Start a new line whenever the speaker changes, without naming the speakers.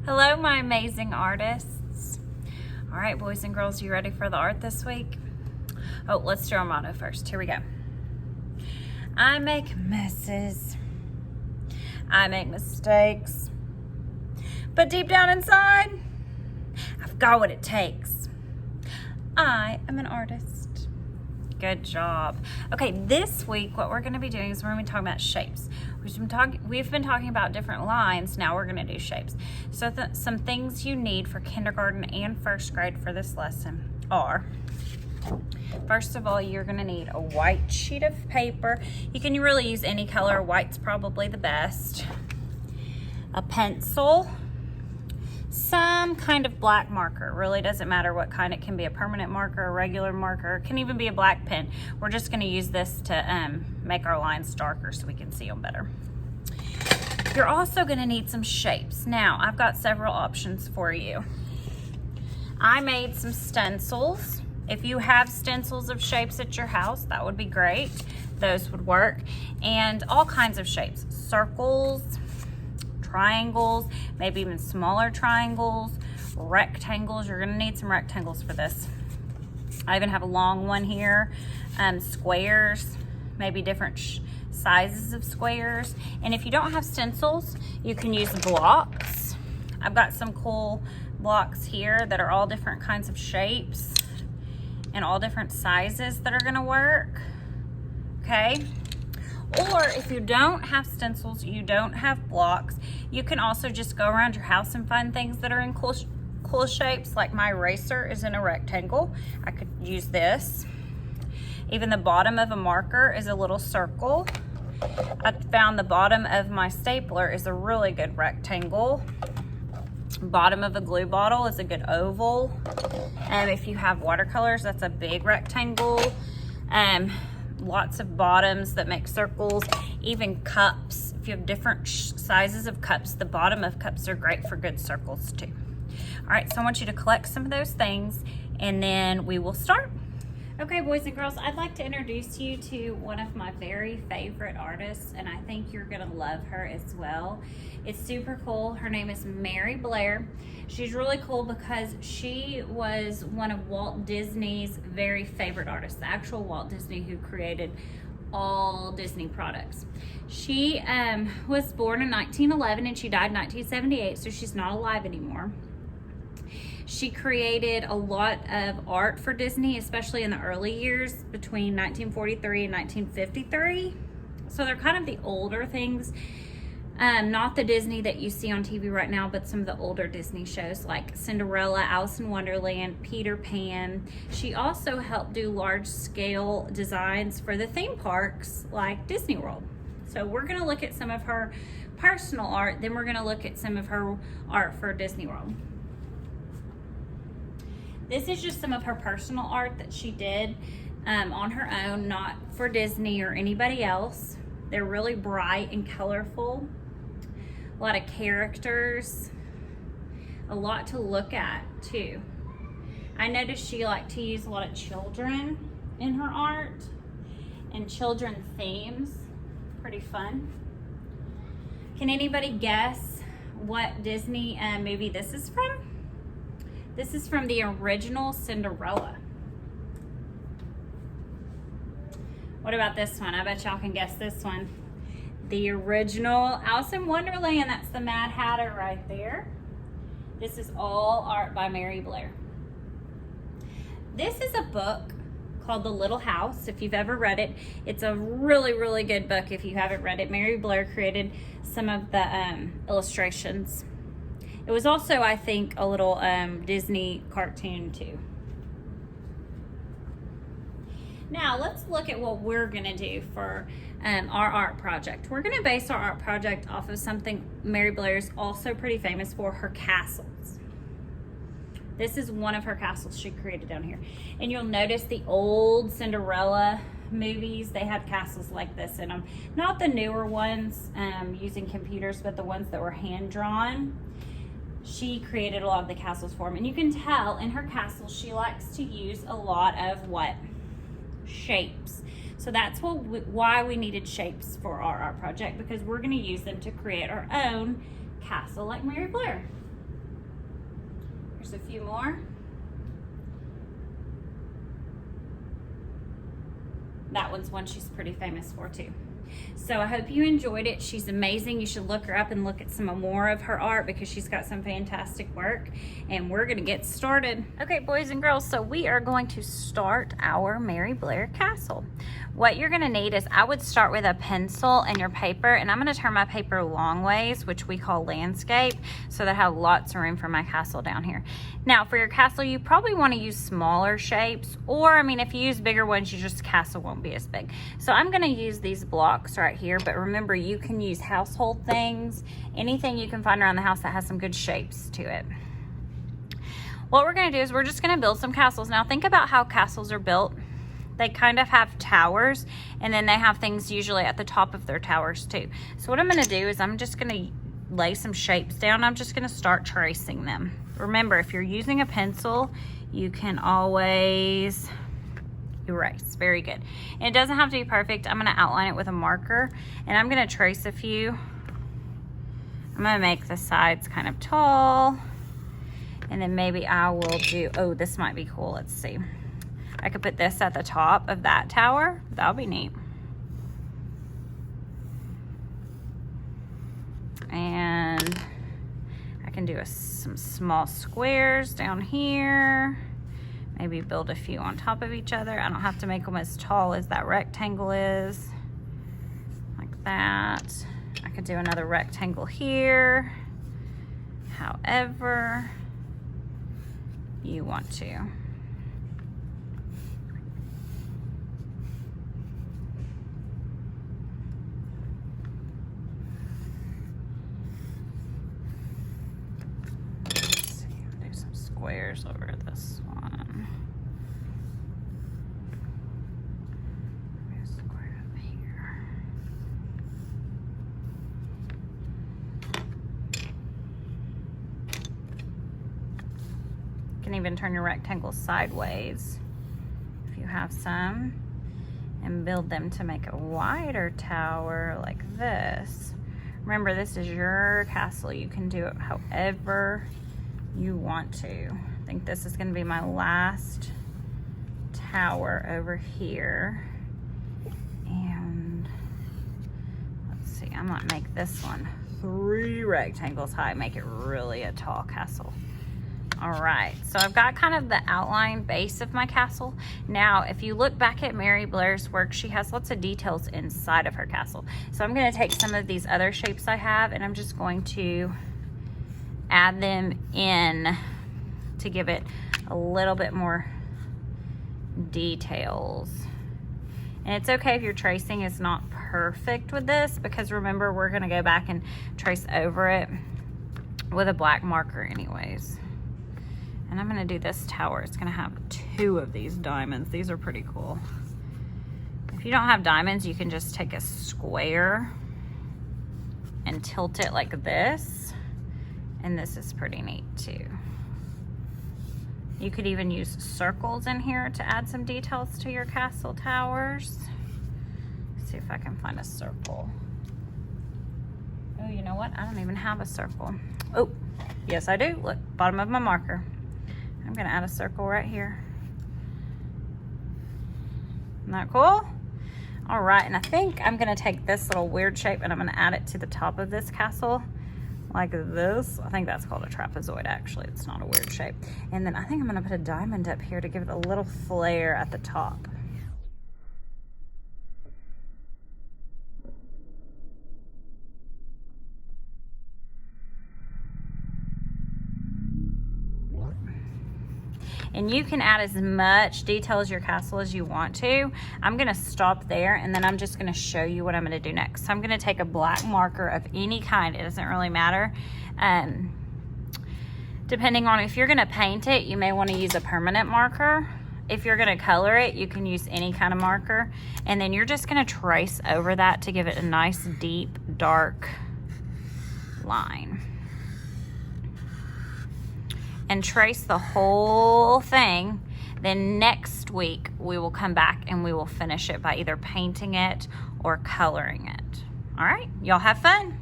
Hello, my amazing artists. All right, boys and girls, you ready for the art this week? Oh, let's do our motto first. Here we go. I make messes. I make mistakes. But deep down inside, I've got what it takes. I am an artist. Good job. Okay, this week what we're going to be doing is we're going to be talking about shapes. We've been talking about different lines. Now we're going to do shapes. So some things you need for kindergarten and first grade for this lesson are, first of all, you're going to need a white sheet of paper. You can really use any color. White's probably the best. A pencil. Some kind of black marker. It really doesn't matter what kind. It can be a permanent marker, a regular marker. It can even be a black pen. We're just going to use this to make our lines darker so we can see them better. You're also going to need some shapes. Now, I've got several options for you. I made some stencils. If you have stencils of shapes at your house, that would be great. Those would work. And all kinds of shapes. Circles, triangles, maybe even smaller triangles, rectangles. You're gonna need some rectangles for this. I even have a long one here. Squares, maybe different sizes of squares. And if you don't have stencils, you can use blocks. I've got some cool blocks here that are all different kinds of shapes and all different sizes that are gonna work, okay? Or if you don't have stencils, you don't have blocks, you can also just go around your house and find things that are in cool shapes. Like my eraser is in a rectangle. I could use this. Even the bottom of a marker is a little circle. I found the bottom of my stapler is a really good rectangle. Bottom of a glue bottle is a good oval. If you have watercolors, that's a big rectangle. Lots of bottoms that make circles, even cups. If you have different sizes of cups, the bottom of cups are great for good circles too. All right, so I want you to collect some of those things and then we will start. Okay, boys and girls, I'd like to introduce you to one of my very favorite artists, and I think you're gonna love her as well. It's super cool. Her name is Blair. She's really cool because she was one of Walt Disney's very favorite artists, the actual Walt Disney who created all Disney products. She was born in 1911 and she died in 1978, so she's not alive anymore. She created a lot of art for Disney, especially in the early years between 1943 and 1953. So they're kind of the older things, not the Disney that you see on TV right now, but some of the older Disney shows like Cinderella, Alice in Wonderland, Peter Pan. She also helped do large scale designs for the theme parks like Disney World. So we're gonna look at some of her personal art, then we're gonna look at some of her art for Disney World. This is just some of her personal art that she did on her own, not for Disney or anybody else. They're really bright and colorful. A lot of characters. A lot to look at too. I noticed she liked to use a lot of children in her art and children themes. Pretty fun. Can anybody guess what Disney movie this is from? This is from the original Cinderella. What about this one? I bet y'all can guess this one. The original Alice in Wonderland. That's the Mad Hatter right there. This is all art by Blair. This is a book called The Little House. If you've ever read it, it's a really, really good book. If you haven't read it, Blair created some of the illustrations. It was also, I think, a little Disney cartoon too. Now let's look at what we're gonna do for our art project. We're gonna base our art project off of something Blair's also pretty famous for, her castles. This is one of her castles she created down here. And you'll notice the old Cinderella movies, they had castles like this in them. Not the newer ones using computers, but the ones that were hand-drawn. She created a lot of the castles for them. And you can tell in her castle, she likes to use a lot of what? Shapes. So that's why we needed shapes for our art project, because we're going to use them to create our own castle like Blair. There's a few more. That one's one she's pretty famous for too. So I hope you enjoyed it. She's amazing. You should look her up and look at some more of her art because she's got some fantastic work. And we're gonna get started. Okay, boys and girls, so we are going to start our Mary Blair castle. What you're gonna need is, I would start with a pencil and your paper, and I'm gonna turn my paper long ways, which we call landscape, so that I have lots of room for my castle down here. Now for your castle, you probably wanna use smaller shapes, or I mean, if you use bigger ones, your castle won't be as big. So I'm gonna use these blocks right here, but remember, you can use household things, anything you can find around the house that has some good shapes to it. What we're gonna do is we're just gonna build some castles. Now think about how castles are built. They kind of have towers, and then they have things usually at the top of their towers too. So what I'm gonna do is I'm just gonna lay some shapes down. I'm just gonna start tracing them. Remember, if you're using a pencil, you can always erase. Very good. And it doesn't have to be perfect. I'm gonna outline it with a marker, and I'm gonna trace a few. I'm gonna make the sides kind of tall, and then maybe I will do, oh, this might be cool. Let's see. I could put this at the top of that tower. That'll be neat. And I can do some small squares down here. Maybe build a few on top of each other. I don't have to make them as tall as that rectangle is. Like that. I could do another rectangle here. However you want to. Squares over this one. Maybe a square up here. You can even turn your rectangles sideways if you have some, and build them to make a wider tower like this. Remember, this is your castle. You can do it however you want to. I think this is going to be my last tower over here. And let's see, I might make this one 3 rectangles high, make it really a tall castle. All right, so I've got kind of the outline base of my castle. Now, if you look back at Mary Blair's work, she has lots of details inside of her castle. So I'm going to take some of these other shapes I have, and I'm just going to add them in to give it a little bit more details. And it's okay if your tracing is not perfect with this, because remember, we're gonna go back and trace over it with a black marker anyways. And I'm gonna do this tower. It's gonna have 2 of these diamonds. These are pretty cool. If you don't have diamonds, you can just take a square and tilt it like this. And this is pretty neat too. You could even use circles in here to add some details to your castle towers. Let's see if I can find a circle. Oh, you know what? I don't even have a circle. Oh, yes I do. Look, bottom of my marker. I'm gonna add a circle right here. Isn't that cool? All right, and I think I'm gonna take this little weird shape and I'm gonna add it to the top of this castle. Like this. I think that's called a trapezoid, actually. It's not a weird shape. And then I think I'm gonna put a diamond up here to give it a little flare at the top. And you can add as much detail as your castle as you want to. I'm gonna stop there, and then I'm just gonna show you what I'm gonna do next. So I'm gonna take a black marker of any kind, it doesn't really matter. Depending on if you're gonna paint it, you may wanna use a permanent marker. If you're gonna color it, you can use any kind of marker. And then you're just gonna trace over that to give it a nice, deep, dark line. And trace the whole thing. Then next week, we will come back and we will finish it by either painting it or coloring it. All right, y'all have fun.